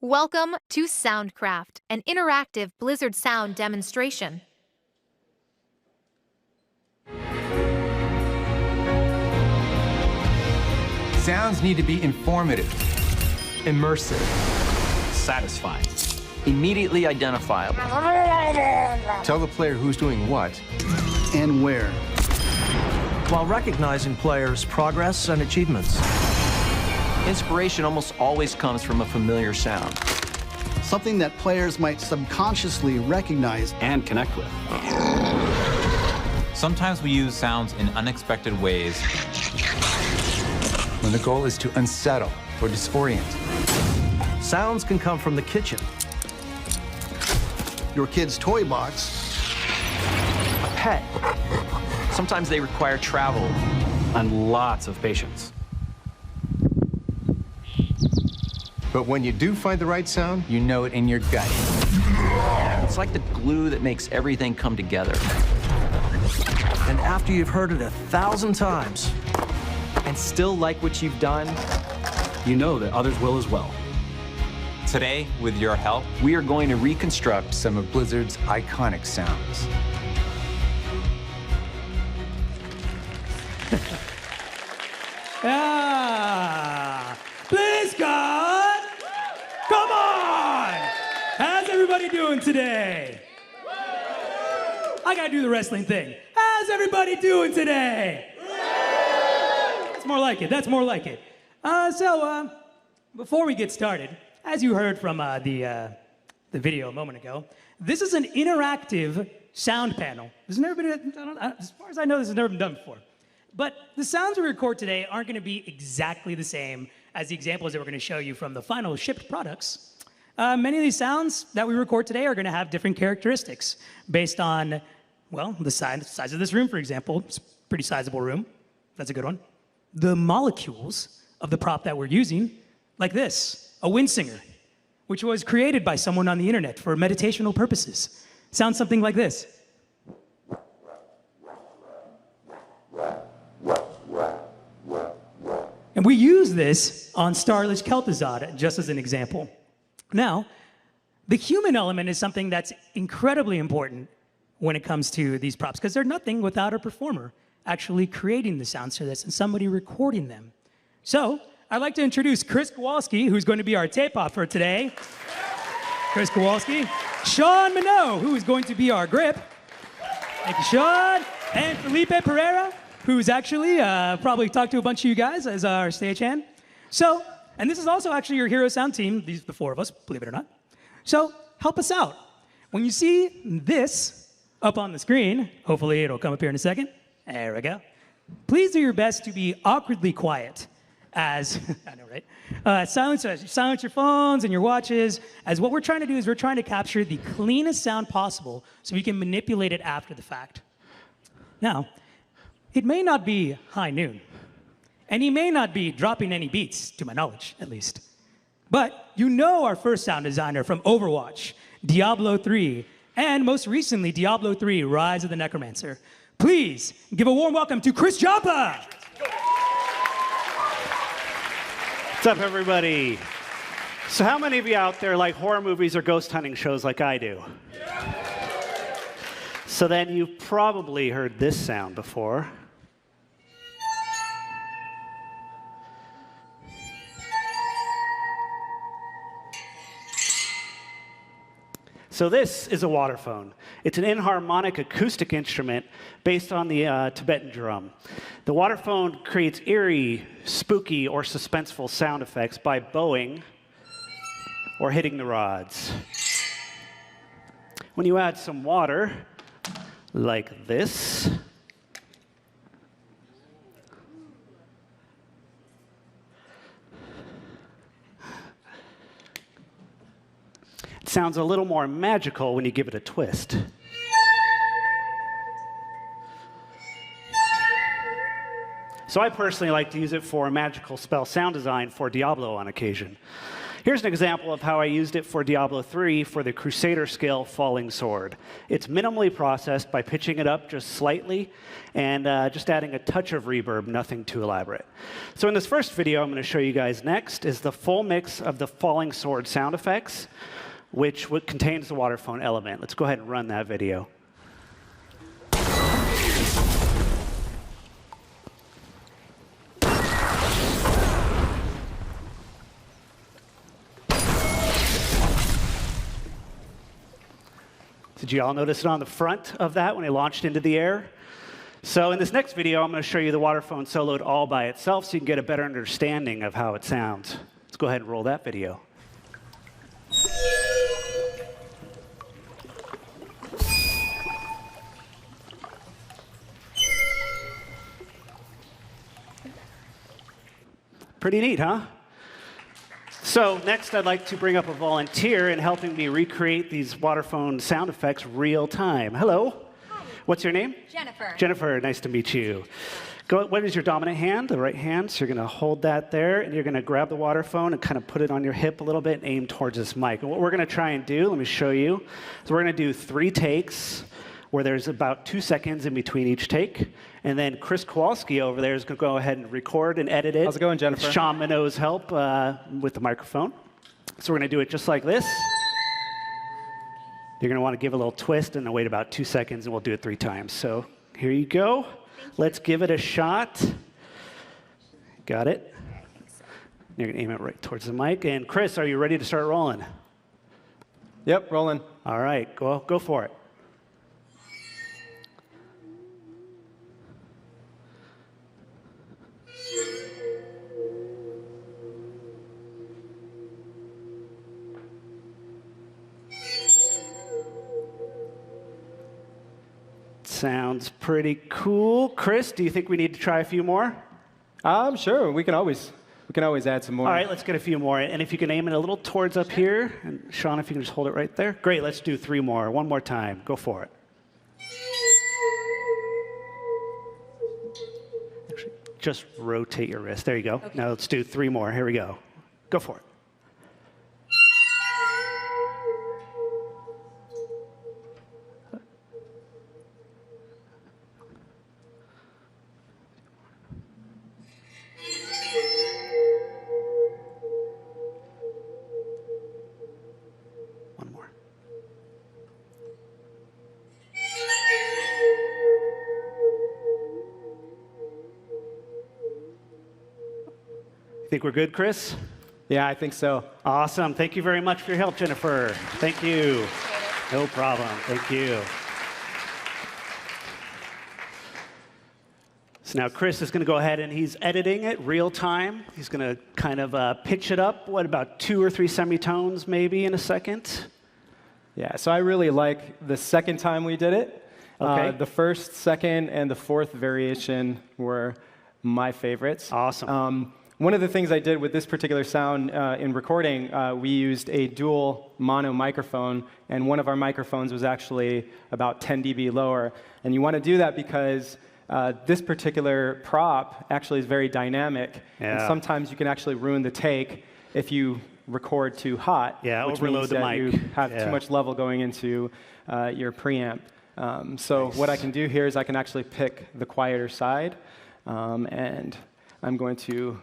Welcome to SoundCraft, an interactive Blizzard sound demonstration. Sounds need to be informative, immersive, satisfying, immediately identifiable. tell the player who's doing what, and where. While recognizing players' progress and achievements. Inspiration almost always comes from a familiar sound. Something that players might subconsciously recognize and connect with. Sometimes we use sounds in unexpected ways. when the goal is to unsettle or disorient. Sounds can come from the kitchen, your kid's toy box, A pet. Sometimes they require travel. And lots of patience. But when you do find the right sound, you know it in your gut. It's like the glue that makes everything come together. and after you've heard it 1,000 times, And still like what you've done, You know that others will as well. Today, with your help, we are going to reconstruct Some of Blizzard's iconic sounds. BlizzCon! Come on! How's everybody doing today? I gotta do the wrestling thing. How's everybody doing today? That's more like it. That's more like it. Before we get started, as you heard from the video a moment ago, this is an interactive sound panel. As far as I know, this has never been done before. But the sounds we record today aren't going to be exactly the same as the examples that we're going to show you from the final shipped products. Many of these sounds that we record today are going to have different characteristics based on, well, the size of this room, for example. It's a pretty sizable room. That's a good one. The molecules of the prop that we're using, like this, a wind singer, which was created by someone on the internet for meditational purposes. Sounds something like this. And we use this on Starlish Kel'Thuzad, just as an example. Now, the human element is something that's incredibly important when it comes to these props, because they're nothing without a performer actually creating the sounds for this and somebody recording them. So, I'd like to introduce Chris Kowalski, who's going to be our tape-off for today. Chris Kowalski. Sean Minot, who is going to be our grip. Thank you, Sean. And Felipe Pereira, who's actually probably talked to a bunch of you guys as our stagehand. So, and this is also actually your hero sound team, these the four of us, believe it or not. So, help us out. When you see this up on the screen, hopefully it'll come up here in a second. There we go. Please do your best to be awkwardly quiet as, I know, right? Silence your phones and your watches, as what we're trying to do is we're trying to capture the cleanest sound possible so we can manipulate it after the fact. Now, it may not be high noon, and he may not be dropping any beats, to my knowledge, at least. But you know our first sound designer from Overwatch, Diablo 3, and most recently, Diablo 3, Rise of the Necromancer. Please give a warm welcome to Chris Joppa! What's up, everybody? So how many of you out there like horror movies or ghost hunting shows like I do? So then you've probably heard this sound before. So this is a Waterphone. It's an inharmonic acoustic instrument based on the Tibetan drum. The Waterphone creates eerie, spooky, or suspenseful sound effects by bowing or hitting the rods. When you add some water, like this, it sounds a little more magical when you give it a twist. So I personally like to use it for a magical spell sound design for Diablo on occasion. Here's an example of how I used it for Diablo 3 for the Crusader scale Falling Sword. It's minimally processed by pitching it up just slightly and just adding a touch of reverb, nothing too elaborate. So in this first video I'm going to show you guys next is the full mix of the Falling Sword sound effects, which contains the Waterphone element. Let's go ahead and run that video. Did you all notice it on the front of that when it launched into the air? So in this next video, I'm going to show you the Waterphone soloed all by itself so you can get a better understanding of how it sounds. Let's go ahead and roll that video. Pretty neat, huh? So next, I'd like to bring up a volunteer in helping me recreate these Waterphone sound effects real time. Hello. Hi. What's your name? Jennifer. Jennifer, nice to meet you. What is your dominant hand? The right hand. So you're going to hold that there, and you're going to grab the Waterphone and kind of put it on your hip a little bit and aim towards this mic. And what we're going to try and do, let me show you, is we're going to do 3 takes where there's about 2 seconds in between each take. And then Chris Kowalski over there is going to go ahead and record and edit it. How's it going, Jennifer? With Sean Minot's help with the microphone. So we're going to do it just like this. You're going to want to give a little twist and then wait about 2 seconds, and we'll do it 3 times. So here you go. Let's give it a shot. Got it? You're going to aim it right towards the mic. And Chris, are you ready to start rolling? Yep, rolling. All right, go for it. Sounds pretty cool. Chris, do you think we need to try a few more? Sure. We can always add some more. All right, let's get a few more. And if you can aim it a little towards up here, and Sean, if you can just hold it right there. Great, let's do 3 more. One more time. Go for it. Actually, just rotate your wrist. There you go. Okay. Now let's do 3 more. Here we go. Go for it. One more. Think we're good, Chris? Yeah, I think so. Awesome. Thank you very much for your help, Jennifer. Thank you. No problem. Thank you. So now Chris is going to go ahead and he's editing it real time. He's going to kind of pitch it up, about 2 or 3 semitones maybe in a second. Yeah, so I really like the second time we did it. Okay. The first, second, and the fourth variation were my favorites. Awesome. One of the things I did with this particular sound in recording, we used a dual mono microphone, and one of our microphones was actually about 10 dB lower. And you want to do that because this particular prop actually is very dynamic, and sometimes you can actually ruin the take if you record too hot, which means that you have too much level going into your preamp. So what I can do here is I can actually pick the quieter side, and I'm going to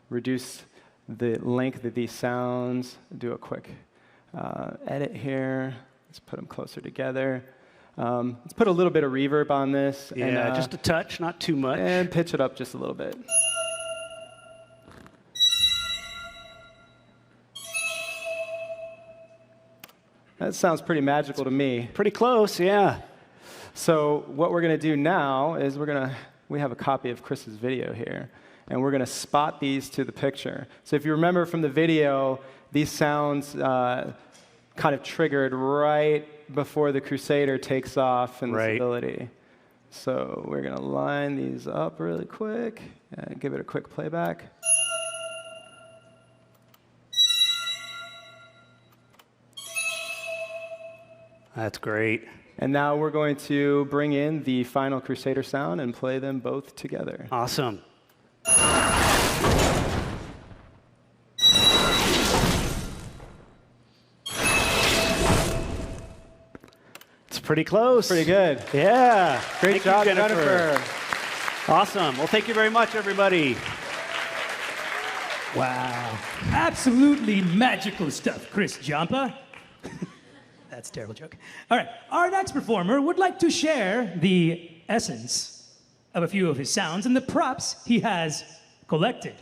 reduce the length of these sounds, do a quick edit here. Let's put them closer together. Let's put a little bit of reverb on this. Yeah, just a touch, not too much. And pitch it up just a little bit. That sounds pretty magical to me. Pretty close, yeah. So what we're going to do now is we have a copy of Chris's video here, and we're going to spot these to the picture. So if you remember from the video, these sounds kind of triggered right before the Crusader takes off in this ability. So we're going to line these up really quick and give it a quick playback. That's great. And now we're going to bring in the final Crusader sound and play them both together. Awesome. pretty close. Pretty good. Yeah. Great Thank job, you, Jennifer. Awesome. Well, thank you very much, everybody. Wow. Absolutely magical stuff, Chris Jampa. That's a terrible joke. All right. Our next performer would like to share the essence of a few of his sounds and the props he has collected.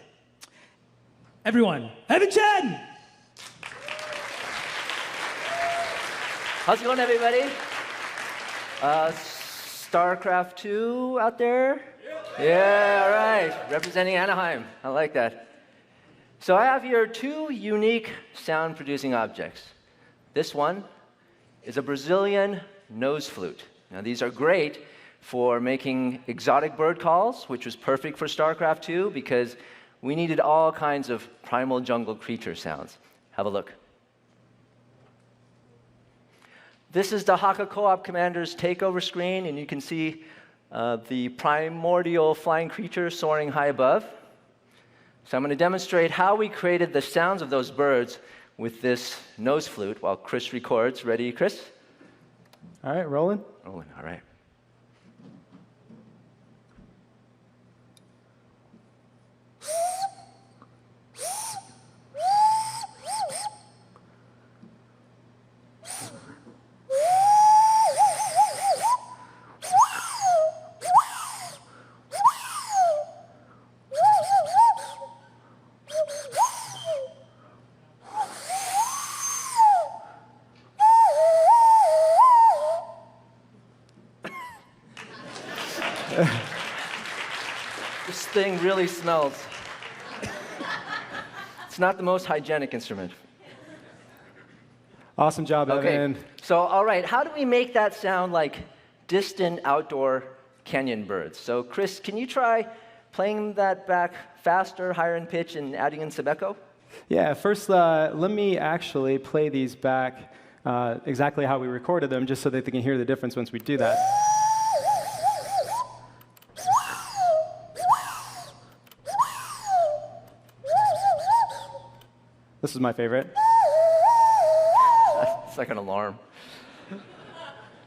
Everyone, Evan Chen! How's it going, everybody? StarCraft 2 out there? Yeah, all right. Representing Anaheim. I like that. So I have here two unique sound-producing objects. This one is a Brazilian nose flute. Now, these are great for making exotic bird calls, which was perfect for StarCraft 2 because we needed all kinds of primal jungle creature sounds. Have a look. This is the Haka Co-op Commander's takeover screen, and you can see the primordial flying creature soaring high above. So I'm going to demonstrate how we created the sounds of those birds with this nose flute while Chris records. Ready, Chris? All right, rolling. Rolling, all right. This thing really smells. It's not the most hygienic instrument. Awesome job, Evan. Okay, so all right, how do we make that sound like distant outdoor canyon birds? So Chris, can you try playing that back faster, higher in pitch, and adding in some echo? Yeah, first let me actually play these back exactly how we recorded them, just so that they can hear the difference once we do that. This is my favorite. It's like an alarm.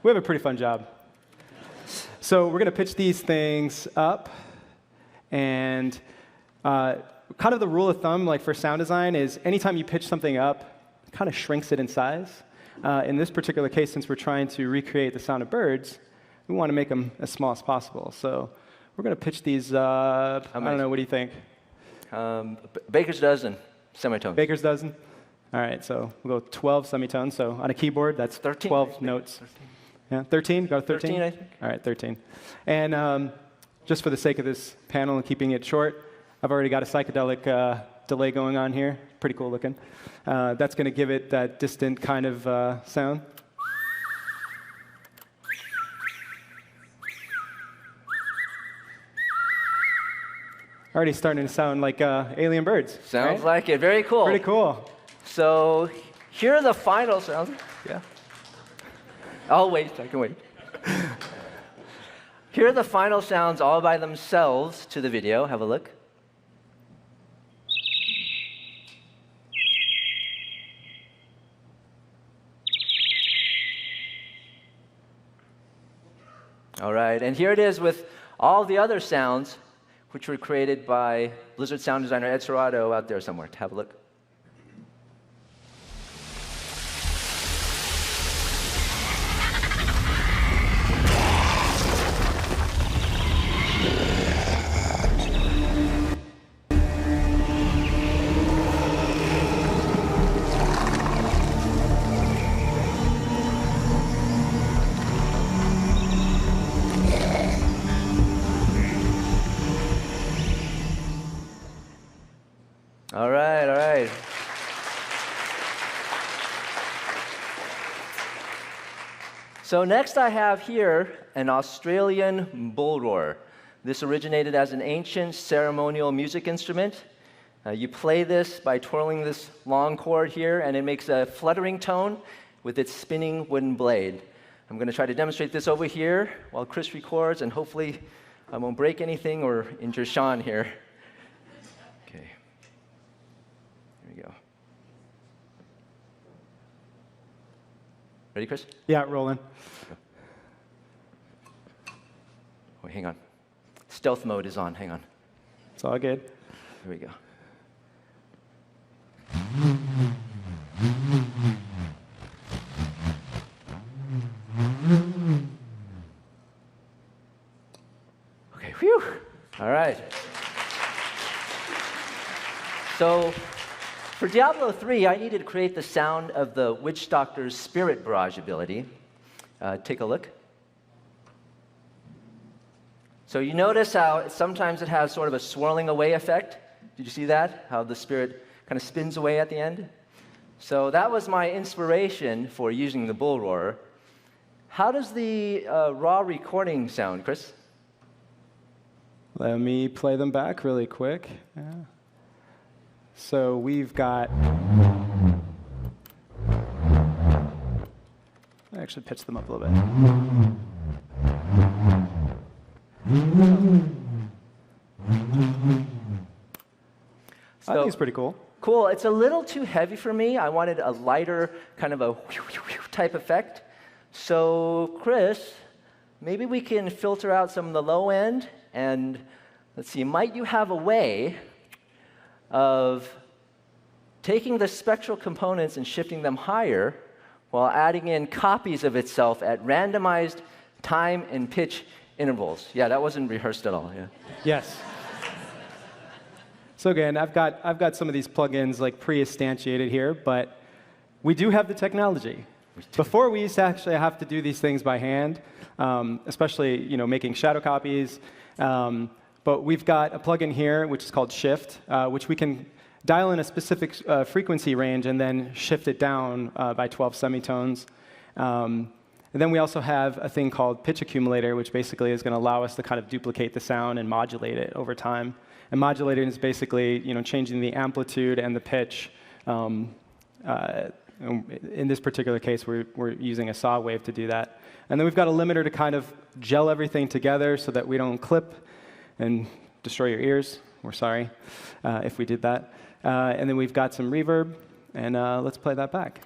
We have a pretty fun job. So we're going to pitch these things up, and kind of the rule of thumb, like for sound design, is anytime you pitch something up, it kind of shrinks it in size. In this particular case, since we're trying to recreate the sound of birds, we want to make them as small as possible. So we're going to pitch these up. I don't know, what do you think? Baker's dozen. Semitone. Baker's dozen? All right, so we'll go 12 semitones. So on a keyboard, that's 13, 12 notes. 13. Yeah, 13? Go 13? 13, I think. All right, 13. And just for the sake of this panel and keeping it short, I've already got a psychedelic delay going on here. Pretty cool looking. That's going to give it that distant kind of sound. Already starting to sound like alien birds. Sounds right? like it. Very cool. Pretty cool. So here are the final sounds. Yeah. I'll wait. I can wait. Here are the final sounds all by themselves to the video. Have a look. All right, and here it is with all the other sounds which were created by Blizzard sound designer Ed Serrato out there somewhere. Have a look. All right, all right. So next I have here an Australian bullroarer. This originated as an ancient ceremonial music instrument. You play this by twirling this long cord here, and it makes a fluttering tone with its spinning wooden blade. I'm going to try to demonstrate this over here while Chris records, and hopefully I won't break anything or injure Sean here. Okay. Here we go. Ready, Chris? Yeah, rolling. Wait, hang on. Stealth mode is on. Hang on. It's all good. Here we go. Okay, whew. All right. So for Diablo 3, I needed to create the sound of the Witch Doctor's Spirit Barrage ability. Take a look. So you notice how sometimes it has sort of a swirling away effect. Did you see that? How the spirit kind of spins away at the end? So that was my inspiration for using the Bullroarer. How does the raw recording sound, Chris? Let me play them back really quick. Yeah. So we've got... I actually pitched them up a little bit. I think it's pretty cool. Cool. It's a little too heavy for me. I wanted a lighter, kind of a type effect. So, Chris, maybe we can filter out some of the low end, and let's see, might you have a way of taking the spectral components and shifting them higher while adding in copies of itself at randomized time and pitch intervals? Yeah, that wasn't rehearsed at all. Yeah. Yes. So again, I've got some of these plugins like pre-instantiated here, but we do have the technology. Before, we used to actually have to do these things by hand, especially making shadow copies. But we've got a plugin here which is called Shift, which we can dial in a specific frequency range and then shift it down by 12 semitones. And then we also have a thing called Pitch Accumulator, which basically is going to allow us to kind of duplicate the sound and modulate it over time. And modulating is basically changing the amplitude and the pitch. In this particular case, we're using a saw wave to do that. And then we've got a limiter to kind of gel everything together so that we don't clip and destroy your ears. We're sorry if we did that. And then we've got some reverb, and let's play that back.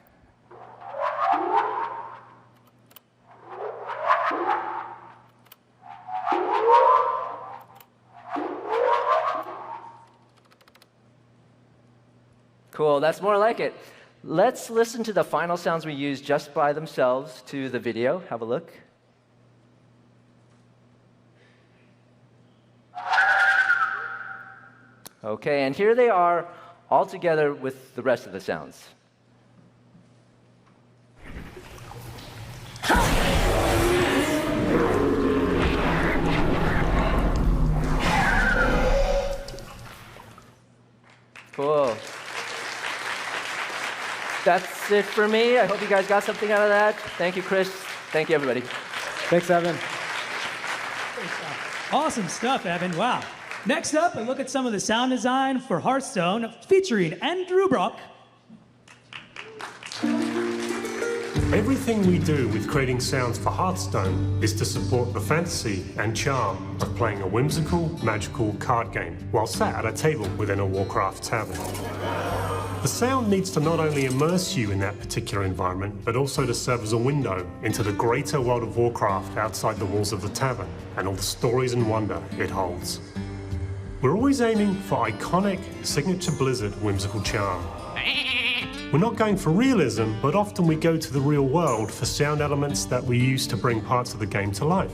Cool, that's more like it. Let's listen to the final sounds we used just by themselves to the video. Have a look. Okay, and here they are all together with the rest of the sounds. Cool. That's it for me. I hope you guys got something out of that. Thank you, Chris. Thank you, everybody. Thanks, Evan. Awesome stuff, Evan. Wow. Next up, a look at some of the sound design for Hearthstone featuring Andrew Brock. Everything we do with creating sounds for Hearthstone is to support the fantasy and charm of playing a whimsical, magical card game while sat at a table within a Warcraft tavern. The sound needs to not only immerse you in that particular environment, but also to serve as a window into the greater world of Warcraft outside the walls of the tavern and all the stories and wonder it holds. We're always aiming for iconic, signature Blizzard whimsical charm. We're not going for realism, but often we go to the real world for sound elements that we use to bring parts of the game to life.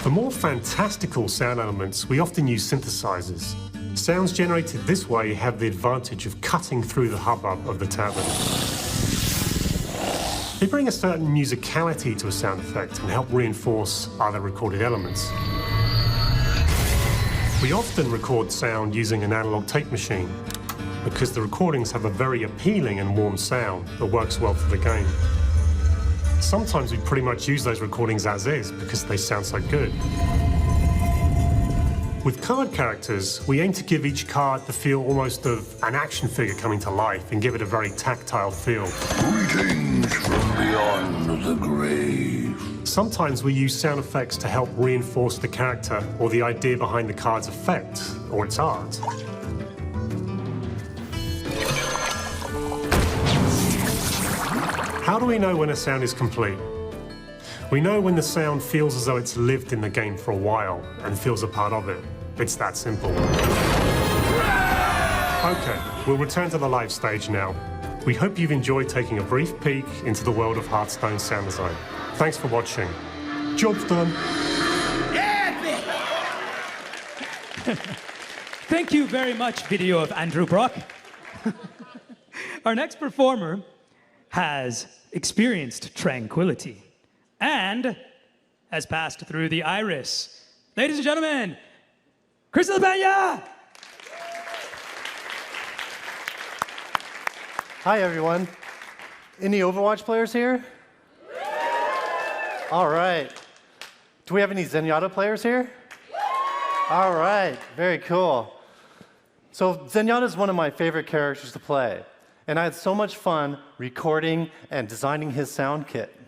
For more fantastical sound elements, we often use synthesizers. Sounds generated this way have the advantage of cutting through the hubbub of the tavern. They bring a certain musicality to a sound effect and help reinforce other recorded elements. We often record sound using an analog tape machine because the recordings have a very appealing and warm sound that works well for the game. Sometimes we pretty much use those recordings as is because they sound so good. With card characters, we aim to give each card the feel almost of an action figure coming to life and give it a very tactile feel. Greetings from beyond the grave. Sometimes we use sound effects to help reinforce the character or the idea behind the card's effect or its art. How do we know when a sound is complete? We know when the sound feels as though it's lived in the game for a while and feels a part of it. It's that simple. Okay, we'll return to the live stage now. We hope you've enjoyed taking a brief peek into the world of Hearthstone sound design. Thanks for watching. Job's done. Thank you very much, video of Andrew Brock. Our next performer has experienced tranquility and has passed through the iris. Ladies and gentlemen, Chris Albania! Hi, everyone. Any Overwatch players here? All right. Do we have any Zenyatta players here? All right, very cool. So Zenyatta is one of my favorite characters to play, and I had so much fun recording and designing his sound kit.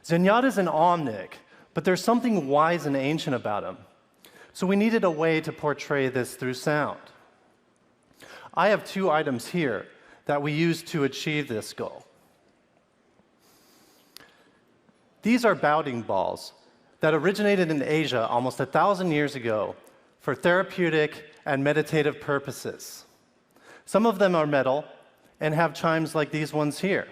Zenyatta is an omnic, but there's something wise and ancient about him. So we needed a way to portray this through sound. I have two items here that we use to achieve this goal. These are bounding balls that originated in Asia almost 1,000 years ago for therapeutic and meditative purposes. Some of them are metal and have chimes like these ones here.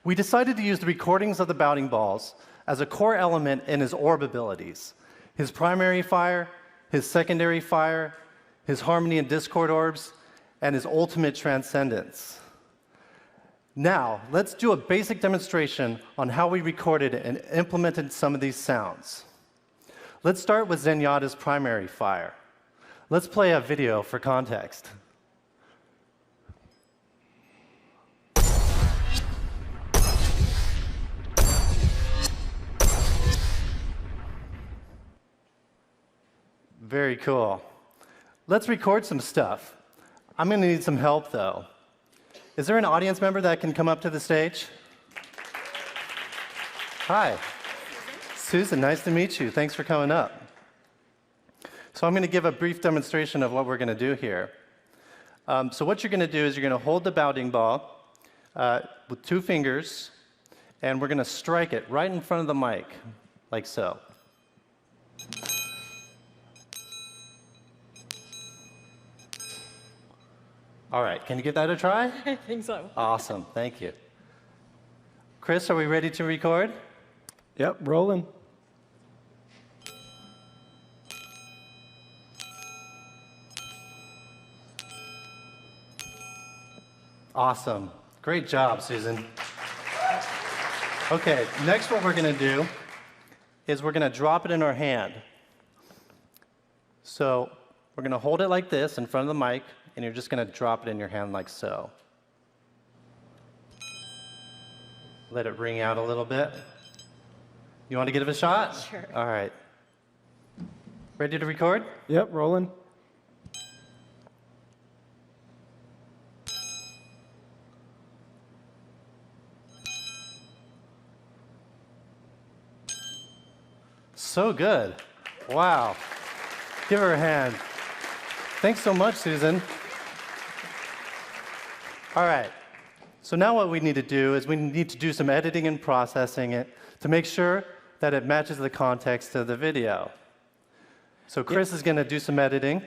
We decided to use the recordings of the bounding balls as a core element in his orb abilities. His primary fire, his secondary fire, his harmony and discord orbs, and his ultimate transcendence. Now, let's do a basic demonstration on how we recorded and implemented some of these sounds. Let's start with Zenyatta's primary fire. Let's play a video for context. Very cool. Let's record some stuff. I'm going to need some help, though. Is there an audience member that can come up to the stage? Hi. Susan, nice to meet you. Thanks for coming up. So I'm going to give a brief demonstration of what we're going to do here. So what you're going to do is you're going to hold the bounding ball with 2 fingers, and we're going to strike it right in front of the mic, like so. All right, can you give that a try? I think so. Awesome, thank you. Chris, are we ready to record? Yep, rolling. Awesome. Great job, Susan. Okay, next what we're going to do is we're going to drop it in our hand. So we're going to hold it like this in front of the mic, and you're just going to drop it in your hand like so. Let it ring out a little bit. You want to give it a shot? Sure. All right. Ready to record? Yep, rolling. So good. Wow. Give her a hand. Thanks so much, Susan. All right. So now what we need to do is we need to do some editing and processing it to make sure that it matches the context of the video. So Chris is going to do some editing.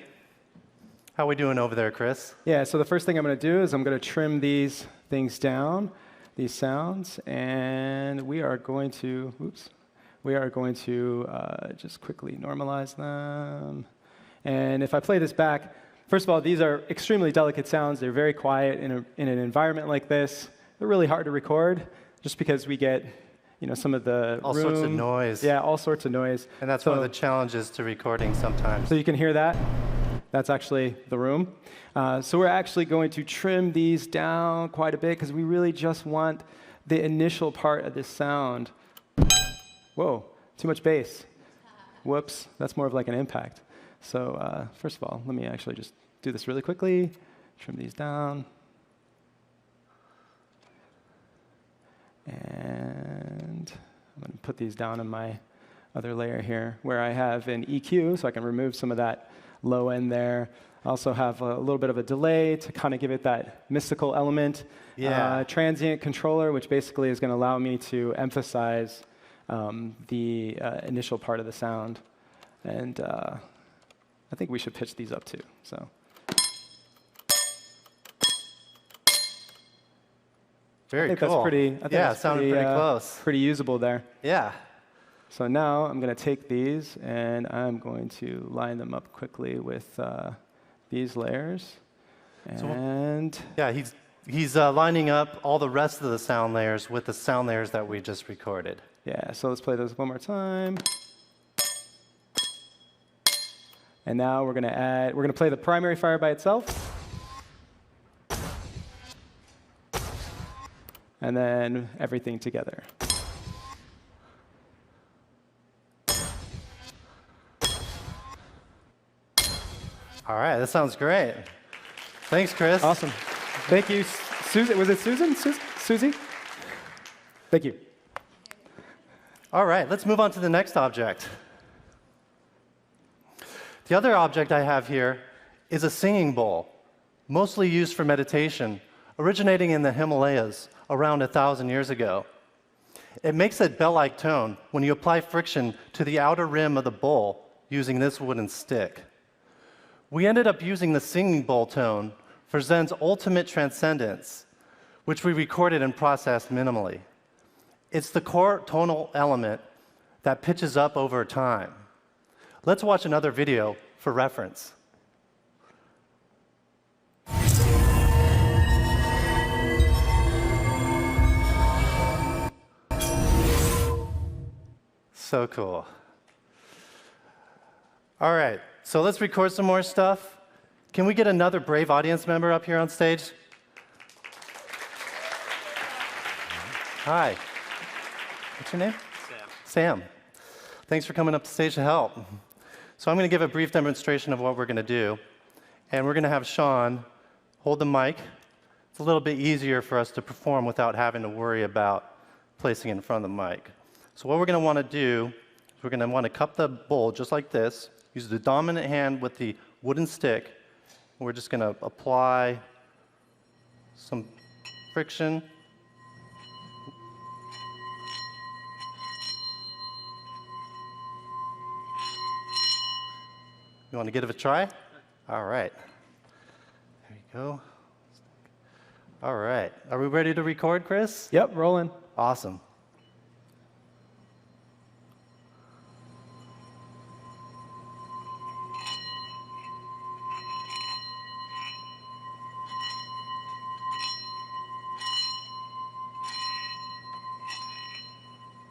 How are we doing over there, Chris? Yeah, so the first thing I'm going to do is I'm going to trim these things down, these sounds, and we are going to, just quickly normalize them. And if I play this back, first of all, these are extremely delicate sounds. They're very quiet in an environment like this. They're really hard to record just because we get some of the all sorts of noise. Yeah, all sorts of noise. And that's one of the challenges to recording sometimes. So you can hear that. That's actually the room. So we're actually going to trim these down quite a bit because we really just want the initial part of this sound. Whoa, too much bass. Whoops, that's more of like an impact. So first of all, let me actually just do this really quickly. Trim these down. And I'm going to put these down in my other layer here where I have an EQ, so I can remove some of that low end there. I also have a little bit of a delay to kind of give it that mystical element. Yeah. Transient controller, which basically is going to allow me to emphasize the initial part of the sound. And I think we should pitch these up too. So. Very I think cool. That's pretty. I think yeah, that's sounded pretty close. Pretty usable there. Yeah. So now I'm going to take these and I'm going to line them up quickly with these layers. And yeah, he's lining up all the rest of the sound layers with the sound layers that we just recorded. yeah, so let's play those one more time. And now we're going to play the primary fire by itself. And then everything together. All right, that sounds great. Thanks, Chris. Awesome. Thank you, Susan. Was it Susan? Susie? Thank you. All right, let's move on to the next object. The other object I have here is a singing bowl, mostly used for meditation, originating in the Himalayas around 1,000 years ago. It makes a bell-like tone when you apply friction to the outer rim of the bowl using this wooden stick. We ended up using the singing bowl tone for Zen's ultimate transcendence, which we recorded and processed minimally. It's the core tonal element that pitches up over time. Let's watch another video for reference. So cool. All right, so let's record some more stuff. Can we get another brave audience member up here on stage? Hi. What's your name? Sam. Thanks for coming up to stage to help. So I'm going to give a brief demonstration of what we're going to do. And we're going to have Sean hold the mic. It's a little bit easier for us to perform without having to worry about placing it in front of the mic. So what we're going to want to do is we're going to want to cup the bowl just like this. Use the dominant hand with the wooden stick. We're just going to apply some friction. You want to give it a try? All right. There you go. All right. Are we ready to record, Chris? Yep, rolling. Awesome.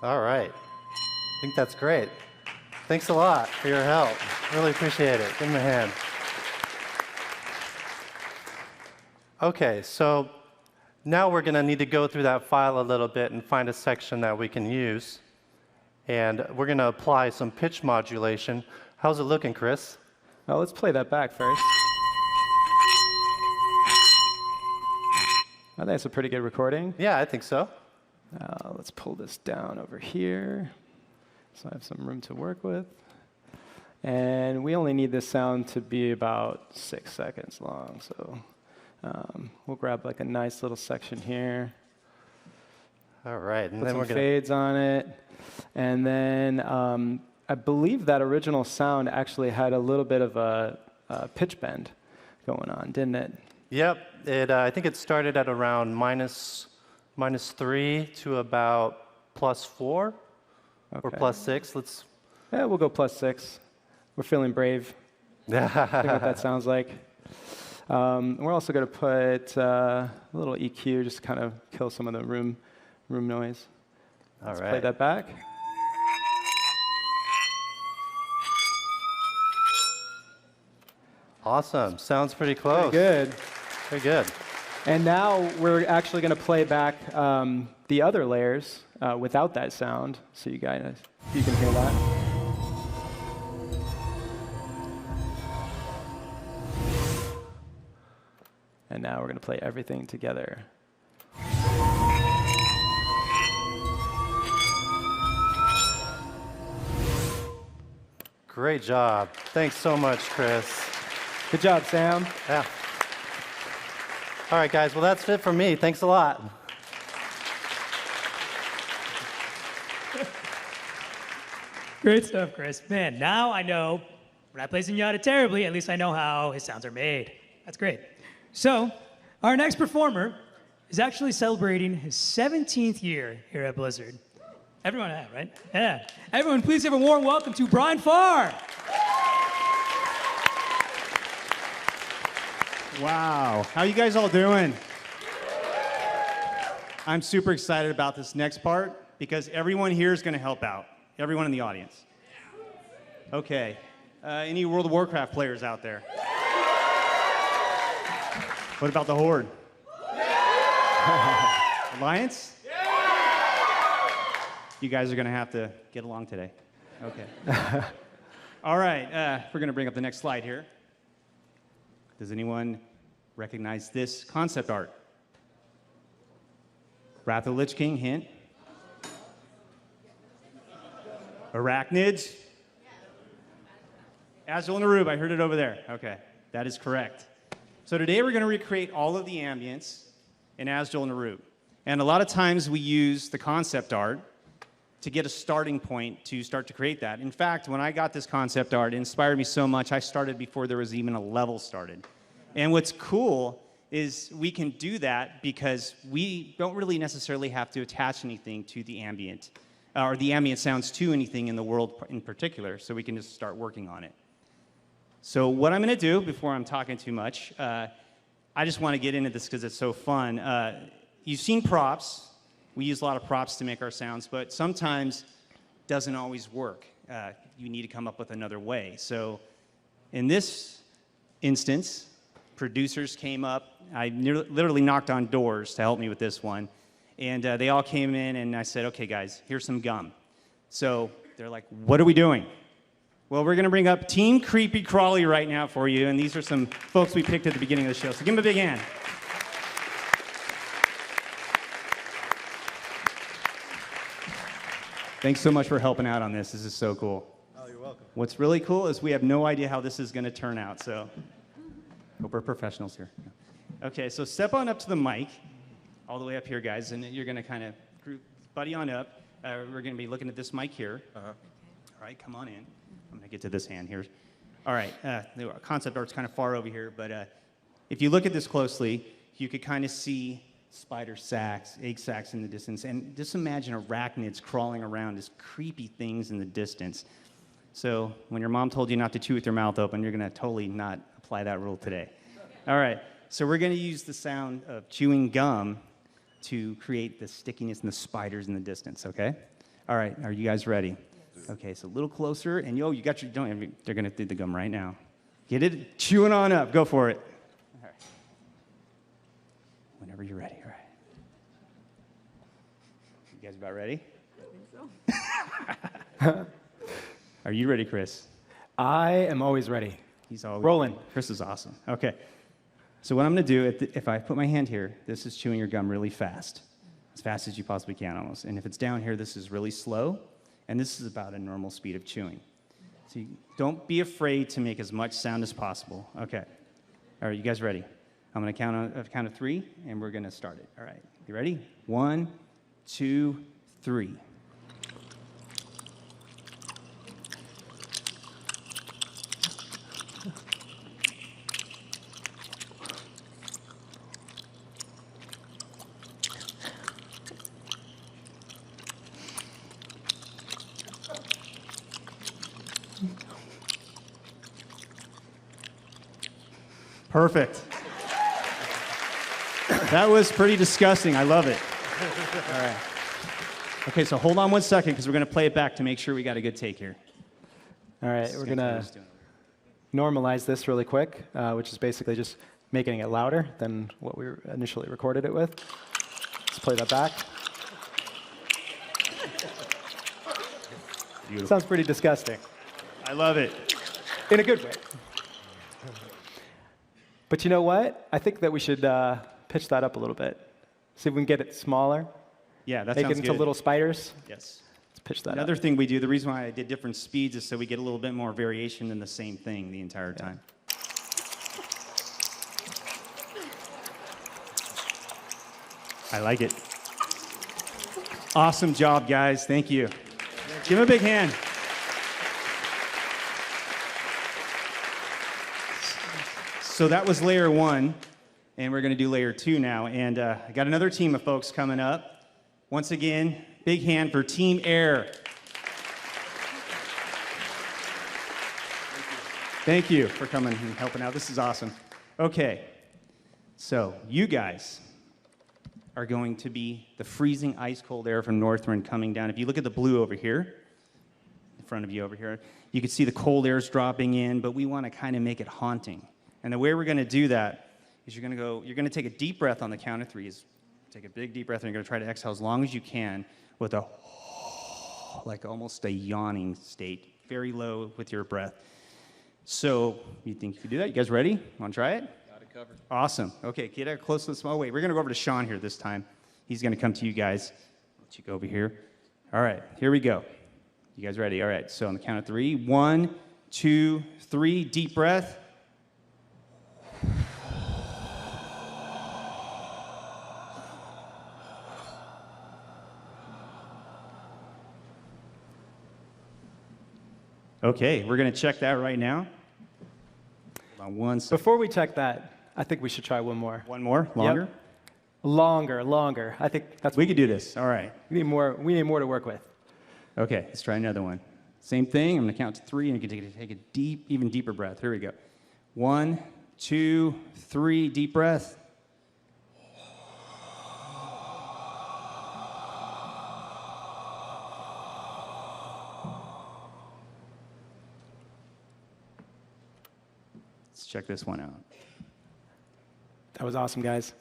All right. I think that's great. Thanks a lot for your help. Really appreciate it. Give him a hand. Okay, so now we're going to need to go through that file a little bit and find a section that we can use. And we're going to apply some pitch modulation. How's it looking, Chris? Well, let's play that back first. I think it's a pretty good recording. Yeah, I think so. Let's pull this down over here so I have some room to work with. And we only need this sound to be about 6 seconds long. So we'll grab like a nice little section here. All right. And put then some we're going fades on it. And then I believe that original sound actually had a little bit of a pitch bend going on, didn't it? Yep. I think it started at around -3 to about +4 or +6. Yeah, we'll go +6. We're feeling brave. See what that sounds like. We're also going to put a little EQ just to kind of kill some of the room noise. Let's play that back. Awesome. Sounds pretty close. Pretty good. Very good. And now we're actually going to play back the other layers without that sound, so you can hear that. And now we're going to play everything together. Great job. Thanks so much, Chris. Good job, Sam. Yeah. All right, guys. Well, that's it for me. Thanks a lot. Great stuff, Chris. Man, now I know when I play Zenyatta terribly, at least I know how his sounds are made. That's great. So, our next performer is actually celebrating his 17th year here at Blizzard. Everyone had, right? Yeah. Everyone, please give a warm welcome to Brian Farr. Wow. How you guys all doing? I'm super excited about this next part because everyone here is going to help out. Everyone in the audience. Okay. Any World of Warcraft players out there? What about the Horde? Alliance? You guys are going to have to get along today. Okay. All right. We're going to bring up the next slide here. Does anyone recognize this concept art? Wrath of the Lich King, hint. Arachnids? Azul Narub, I heard it over there. Okay, that is correct. So today we're going to recreate all of the ambience in Azul Narub. And a lot of times we use the concept art to get a starting point to start to create that. In fact, when I got this concept art, it inspired me so much, I started before there was even a level started. And what's cool is we can do that because we don't really necessarily have to attach anything to the ambient, or the ambient sounds to anything in the world in particular, so we can just start working on it. So what I'm going to do, before I'm talking too much, I just want to get into this because it's so fun. You've seen props. We use a lot of props to make our sounds, but sometimes it doesn't always work. You need to come up with another way. So in this instance, producers came up. I literally knocked on doors to help me with this one. And they all came in, and I said, okay, guys, here's some gum. So they're like, what are we doing? Well, we're going to bring up Team Creepy Crawly right now for you, and these are some folks we picked at the beginning of the show. So give them a big hand. Thanks so much for helping out on this. This is so cool. Oh, you're welcome. What's really cool is we have no idea how this is going to turn out, so hope we're professionals here. Okay, so step on up to the mic, all the way up here, guys, and you're going to kind of buddy on up. We're going to be looking at this mic here. All right, come on in. I'm going to get to this hand here. All right, the concept art's kind of far over here, but if you look at this closely, you could kind of see spider sacs, egg sacs in the distance, and just imagine arachnids crawling around as creepy things in the distance. So when your mom told you not to chew with your mouth open, you're going to totally not apply that rule today. All right, so we're going to use the sound of chewing gum to create the stickiness and the spiders in the distance, okay? All right, are you guys ready? Okay, so a little closer, and you got your, they're going to do the gum right now. Get it, chewing on up, go for it. All right. Whenever you're ready, all right. You guys about ready? I think so. Are you ready, Chris? I am always ready. He's always rolling. Chris is awesome. Okay. So what I'm going to do, if I put my hand here, this is chewing your gum really fast as you possibly can almost. And if it's down here, this is really slow, and this is about a normal speed of chewing. So don't be afraid to make as much sound as possible. Okay. All right, you guys ready? I'm going to count on a count of 3, and we're going to start it. All right. You ready? 1, 2, 3. Perfect. That was pretty disgusting. I love it. All right. Okay, so hold on one second because we're going to play it back to make sure we got a good take here. All right, we're going to normalize this really quick, which is basically just making it louder than what we initially recorded it with. Let's play that back. Beautiful. Sounds pretty disgusting. I love it. In a good way. But you know what? I think that we should pitch that up a little bit. See if we can get it smaller. Yeah, that Make sounds it into good. little spiders. Yes. pitch that Another up. thing we do, the reason why I did different speeds is so we get a little bit more variation than the same thing the entire time. I like it. Awesome job, guys. Thank you. Give him a big hand. So that was layer 1, and we're going to do layer 2 now. And I got another team of folks coming up. Once again, big hand for Team Air. Thank you for coming and helping out. This is awesome. Okay, so you guys are going to be the freezing ice cold air from Northwind coming down. If you look at the blue over here, in front of you over here, you can see the cold air's dropping in, but we want to kind of make it haunting. And the way we're going to do that is you're going to take a deep breath on the count of 3. Take a big deep breath, and you're going to try to exhale as long as you can with a, like almost a yawning state, very low with your breath. So you think you can do that? You guys ready? Want to try it? Got it covered. Awesome. Okay, get out close to the small. Wait, we're going to go over to Sean here this time. He's going to come to you guys. Let you go over here. All right, here we go. You guys ready? All right, so on the count of 3. 1, 2, 3, deep breath. Okay, we're going to check that right now. Hold on one second. Before we check that, I think we should try one more. One more? Longer? Yep. Longer. I think that's. We could do this. All right. We need more to work with. Okay, let's try another one. Same thing. I'm going to count to 3, and you can take a deep, even deeper breath. Here we go. 1, 2, 3, deep breath. Let's check this one out. That was awesome, guys.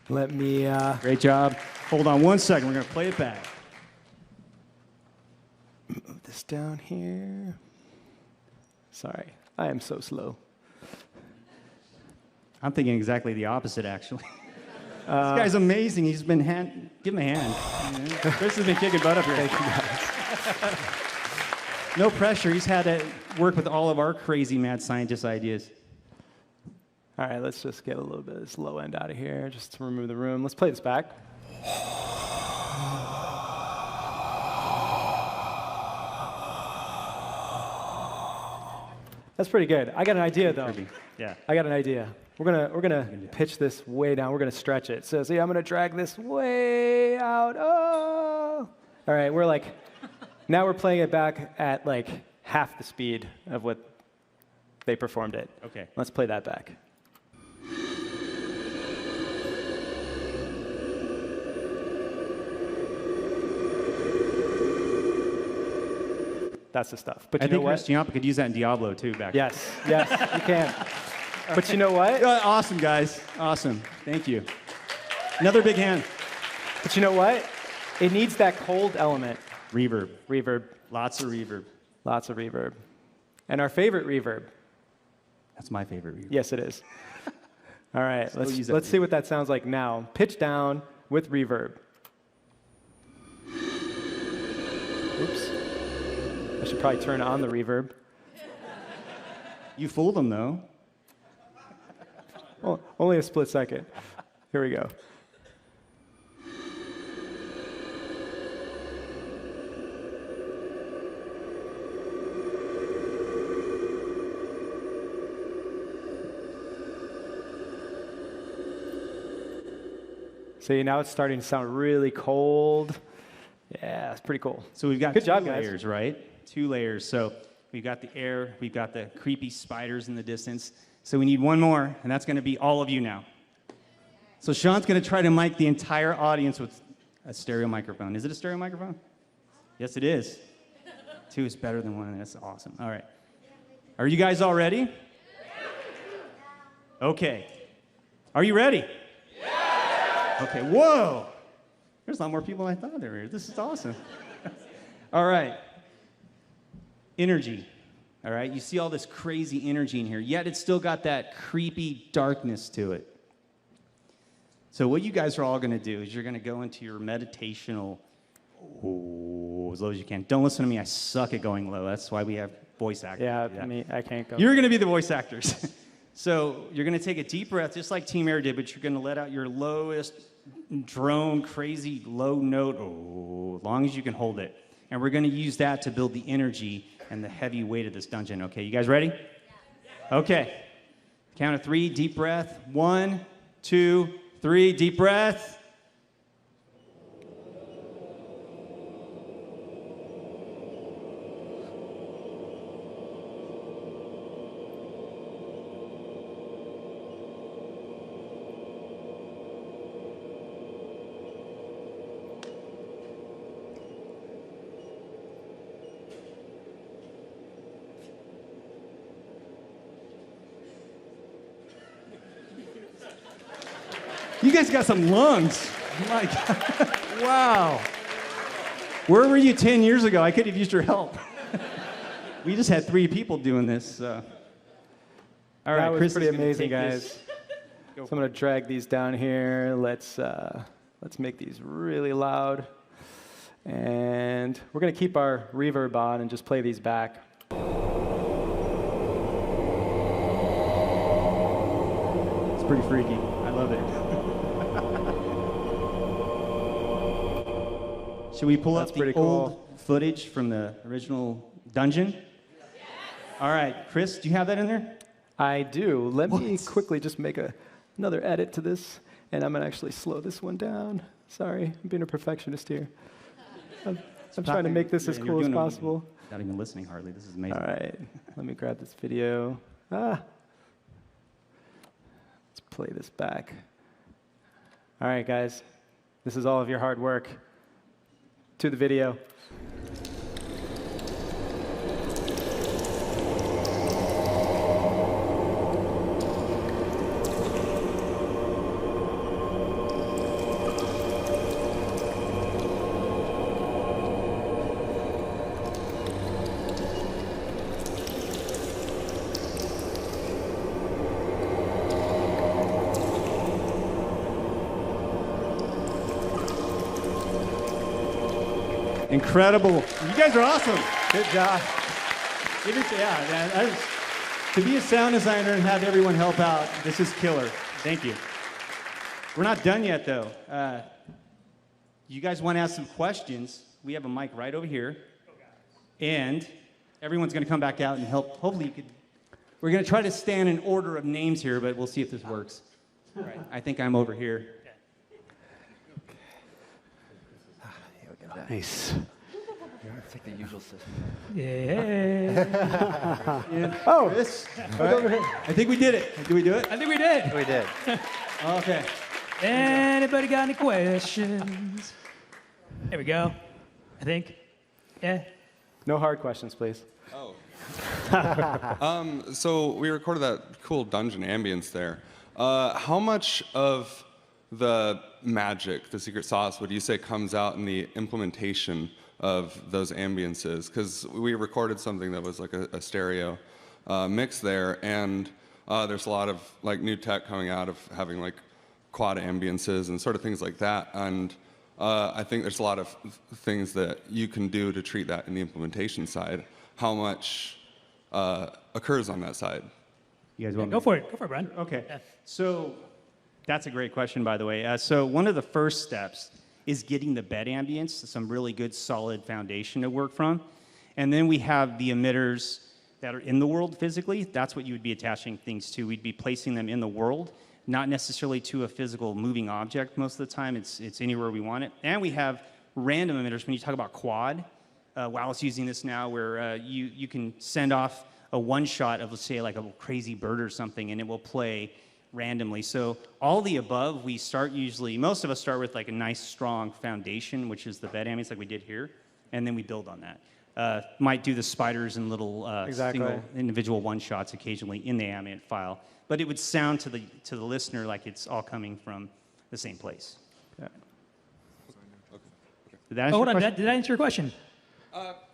Let me. Great job. Hold on one second. We're going to play it back. Move this down here. Sorry, I am so slow. I'm thinking exactly the opposite, actually. This guy's amazing. He's been give him a hand. Chris has been kicking butt up here. Thank you, guys. No pressure. He's had to work with all of our crazy mad scientist ideas. All right, let's just get a little bit of this low end out of here, just to remove the room. Let's play this back. That's pretty good. I got an idea, though. Yeah. I got an idea. We're gonna pitch this way down. We're gonna stretch it. So see, I'm gonna drag this way out. Oh! All right, we're like, now we're playing it back at like half the speed of what they performed it. Okay. Let's play that back. That's the stuff. But I you know think what? Zenyatta could use that in Diablo too back then. Yes, you can. But you know what? Awesome, guys. Awesome. Thank you. Another big hand. But you know what? It needs that cold element. Reverb. Reverb. Lots of reverb. Lots of reverb. And our favorite reverb. That's my favorite reverb. Yes, it is. All right, Still use that let's see what that sounds like now. Pitch down with reverb. Oops. I should probably turn on the reverb. You fooled them, though. Well, only a split second. Here we go. See, now it's starting to sound really cold. Yeah, it's pretty cool. So we've got Good two job, guys. layers, right? 2 layers. So we've got the air, we've got the creepy spiders in the distance. So we need one more, and that's going to be all of you now. So Sean's going to try to mic the entire audience with a stereo microphone. Is it a stereo microphone? Yes, it is. 2 is better than 1. That's awesome. All right. Are you guys all ready? Okay. Are you ready? Okay. Whoa. There's a lot more people than I thought there were. This is awesome. All right. Energy. All right. You see all this crazy energy in here, yet it's still got that creepy darkness to it. So what you guys are all going to do is you're going to go into your meditational Oh, as low as you can. Don't listen to me. I suck at going low. That's why we have voice actors. Yeah, I can't go. You're going to be the voice actors. So you're going to take a deep breath, just like Team Air did, but you're going to let out your lowest drone, crazy low note, as long as you can hold it. And we're going to use that to build the energy and the heavy weight of this dungeon. Okay, you guys ready? Okay. Count of 3, deep breath. 1, 2, 3, deep breath. You guys got some lungs. My God. Wow. Where were you 10 years ago? I could have used your help. We just had 3 people doing this. All right, that was Chris pretty is gonna amazing, take guys. this. So I'm going to drag these down here. Let's make these really loud. And we're going to keep our reverb on and just play these back. It's pretty freaky. I love it. Should we pull up the old footage from the original dungeon? All right, Chris, do you have that in there? I do. Let me quickly just make another edit to this, and I'm going to actually slow this one down. Sorry, I'm being a perfectionist here. I'm trying to make this as cool as possible. Not even listening hardly. This is amazing. All right, let me grab this video. Let's play this back. All right, guys, this is all of your hard work. To the video. Incredible. You guys are awesome. Good job. Yeah, man, to be a sound designer and have everyone help out, this is killer. Thank you. We're not done yet, though. You guys want to ask some questions? We have a mic right over here. And everyone's going to come back out and help. Hopefully you could. We're going to try to stand in order of names here, but we'll see if this works. All right. I think I'm over here. Nice. It's like the usual system. Yeah. Oh, Chris. Right. I think we did it. Did we do it? I think we did. We did. Okay. Anybody got any questions? There we go. I think. Yeah. No hard questions, please. Oh. So we recorded that cool dungeon ambience there. How much of the magic, the secret sauce, would you say comes out in the implementation of those ambiances? Because we recorded something that was like a stereo mix there, and there's a lot of like new tech coming out of having like quad ambiances and sort of things like that. And I think there's a lot of things that you can do to treat that in the implementation side. How much occurs on that side? You guys want Go for it. Go for it, Brian. Okay. Yeah. So that's a great question, by the way. So one of the first steps is getting the bed ambience, some really good solid foundation to work from. And then we have the emitters that are in the world physically. That's what you would be attaching things to. We'd be placing them in the world, not necessarily to a physical moving object most of the time. It's anywhere we want it. And we have random emitters. When you talk about quad, Wallace using this now where you can send off a one-shot of, let's say, like a crazy bird or something, and it will play randomly. So all the above, we start usually, most of us start with like a nice strong foundation, which is the bed ambience like we did here, and then we build on that. Might do the spiders and little single individual one-shots occasionally in the ambient file, but it would sound to the listener like it's all coming from the same place. Yeah. Did that answer hold your on, question? did I answer your question?